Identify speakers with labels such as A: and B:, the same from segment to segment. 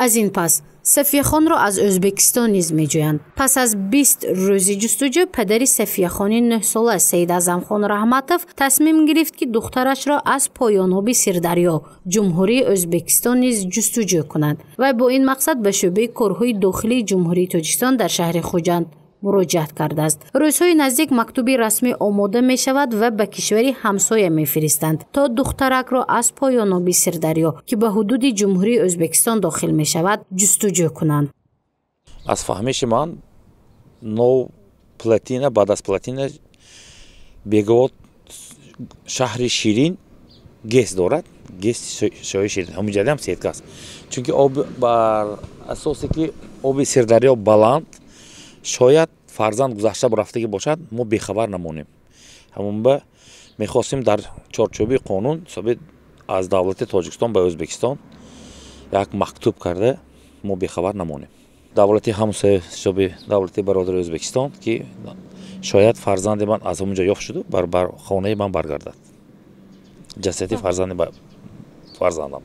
A: از این پس صفیه خان را از ازبکستان نیز میجویند. پس از 20 روزی جستجو پدری صفیه خانی 9 ساله سید اعظم خان رحمتوف تصمیم گرفت که دخترش را از پایان آب سیردریا جمهوری ازبکستان نیز جستجو کند و با این مقصد به شعبه کارهای داخلی جمهوری تاجیکستان در شهر خوجند مراجعت کرده است. روزهای نزدیک مکتوبی رسمی آماده می شود و به کشوری همسایه می فرستند تا دخترک را از پایان آب سیردریا که به حدود جمهوری ازبکستان داخل می شود جستجو کنند.
B: از فهمش من نو پلاتینا بعد از پلاتینا بگوت شهر شیرین گیس دارد. گیس شای شیرین همون جدی هم سیدک است. چون که آب بر اساسی که آب سیردریا بلند شاید فرزند گذشته برفتگی باشد ما بیخبر نمونیم. همون به میخواستیم در چارچوبی قانون ثابت از دولت تاجیکستان به ازبکستان یک مکتوب کرده ما بیخبر نمونیم. دولتی همسایه شبیه دولتی برادر ازبکستان که شاید فرزند من از همونجا یافت شده بر خانه من برگردد. جسدی فرزندم.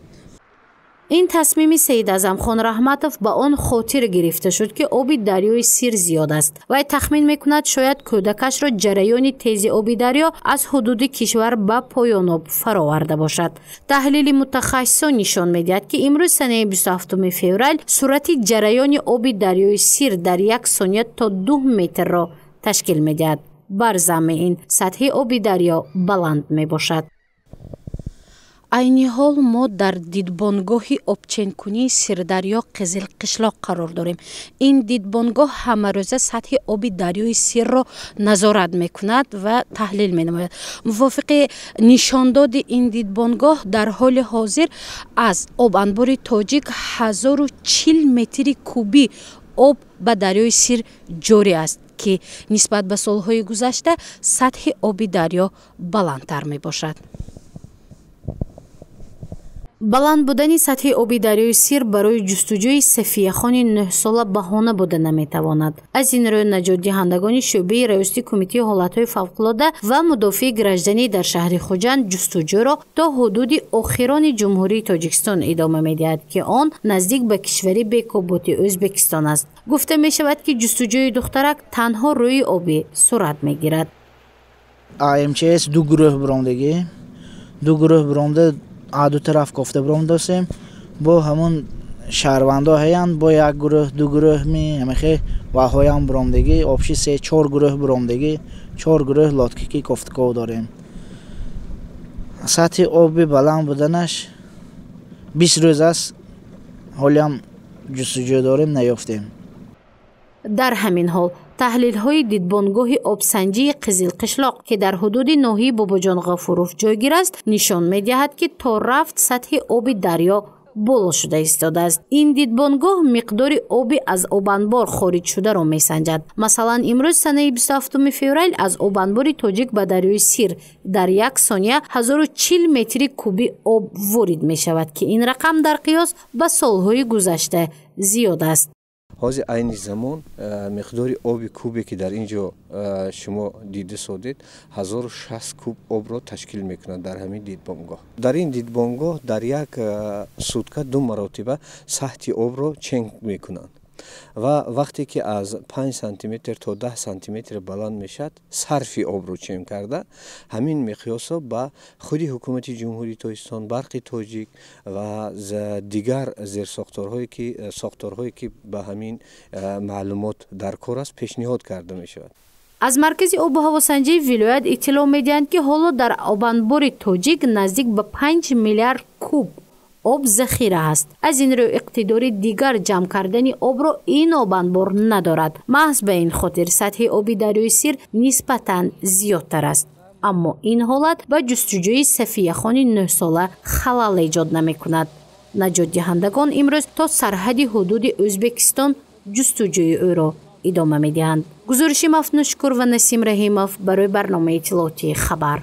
A: این تصمیم سید اعظم خان رحمتوف به آن خاطر گرفته شد که آب دریای سیر زیاد است و تخمین میکند شاید کودکش را جریان تیز آب دریا از حدود کشور به پایان آب فراورده باشد. تحلیل متخصصان نشان میدهد که امروز سنه 27 فوریه سرعت جریان آب دریای سیر در یک ثانیه تا 2 متر را تشکیل میدهد. بر ضمن این سطح آب دریا بلند می باشد. عین حال ما در دیدبانگاه آبچین‌کنی سیردریا قزل قشلاق قرار داریم. این دیدبانگاه همه روزه سطح آب دریای سیر را نظارت میکند و تحلیل مینماید. موافق نشانداد این دیدبانگاه در حال حاضر از آب انبار تاجیک 1040 متر کوبی آب به دریای سیر جاری است که نسبت به سالهای گذشته سطح آب دریا بلندتر می باشد. بلند بودن سطح آب دریای سیر برای جستجوی صفیه خان 9 ساله بهانه بوده نمیتواند. از این رو نجات دهندگان شعبه ریاستی کمیته حالتهای فوق‌العاده و مدافع گرجدنی در شهر خوجند جستجو را تا حدود آخران جمهوری تاجیکستان ادامه میدهد که آن نزدیک به کشوری بی‌کابوت ازبکستان است. گفته می شود که جستجوی دخترک تنها روی آبی صورت میگیرد.
C: IMCS دو گروه برانده دو طرف گفته برانداسیم با همون شهروندا هیند با یک گروه دو گروه می همیخه و هایم براندگی آبشی 3-4 گروه براندگی 4 گروه لاتکیکی گفتگو داریم. سطح آب بلند بودنش 20 روز است حالی هم جستجو داریم نیافتیم.
A: در همین حال تحلیل های دیدبانگاه آبسنجی قزل قشلاق که در حدود ناحیه باباجان غفوروف جایگیر است نشان می‌دهد که تا رفت سطح آب دریا بالا شده ایستاده است. این دیدبانگاه مقدار آب از آب انبار خارج شده را میسنجد. مثلا امروز سنه 27 فوریه از آب انبار تاجیک به دریای سیر در یک ثانیه 1040 متر کوبی آب وارد می شود که این رقم در قیاس به سالهای گذشته زیاد است.
D: حاضر این زمان مقدار آب کوبی که در اینجا شما دیده سادید 1060 کوب آب را تشکیل میکنند در همین دیدبانگاه. در این دیدبانگاه در یک سوتکه 2 مرتبه سطح آب را چنگ میکنند و وقتی که از 5 سانتی متر تا 10 سانتی متر بلند میشد صرف آب رو چنگ کرده همین مقیاس با خودی حکومت جمهوری تاجیکستان برق تاجیک و دیگر زیر ساختارهایی که به همین معلومات در کار است پیشنهاد کرده می شود.
A: از مرکز آب و هواسنجی ولایت اطلاع میدهند که حالا در آب انبار تاجیک نزدیک به 5 میلیارد کوب آب ذخیره است. از این رو اقتدار دیگر جمع کردن آب را این آب انبار ندارد. محض به این خاطر سطح آب دریای سیر نسبتاً زیادتر است. اما این حالت به جستجوی صفیه خان 9 ساله خلل ایجاد نمی کند. نجات دهندگان امروز تا سرحد حدود ازبکستان جستجوی او را ادامه می دهند. گزارش مفتون شکر و نسیم رحیموف برای برنامه اطلاعاتی خبر.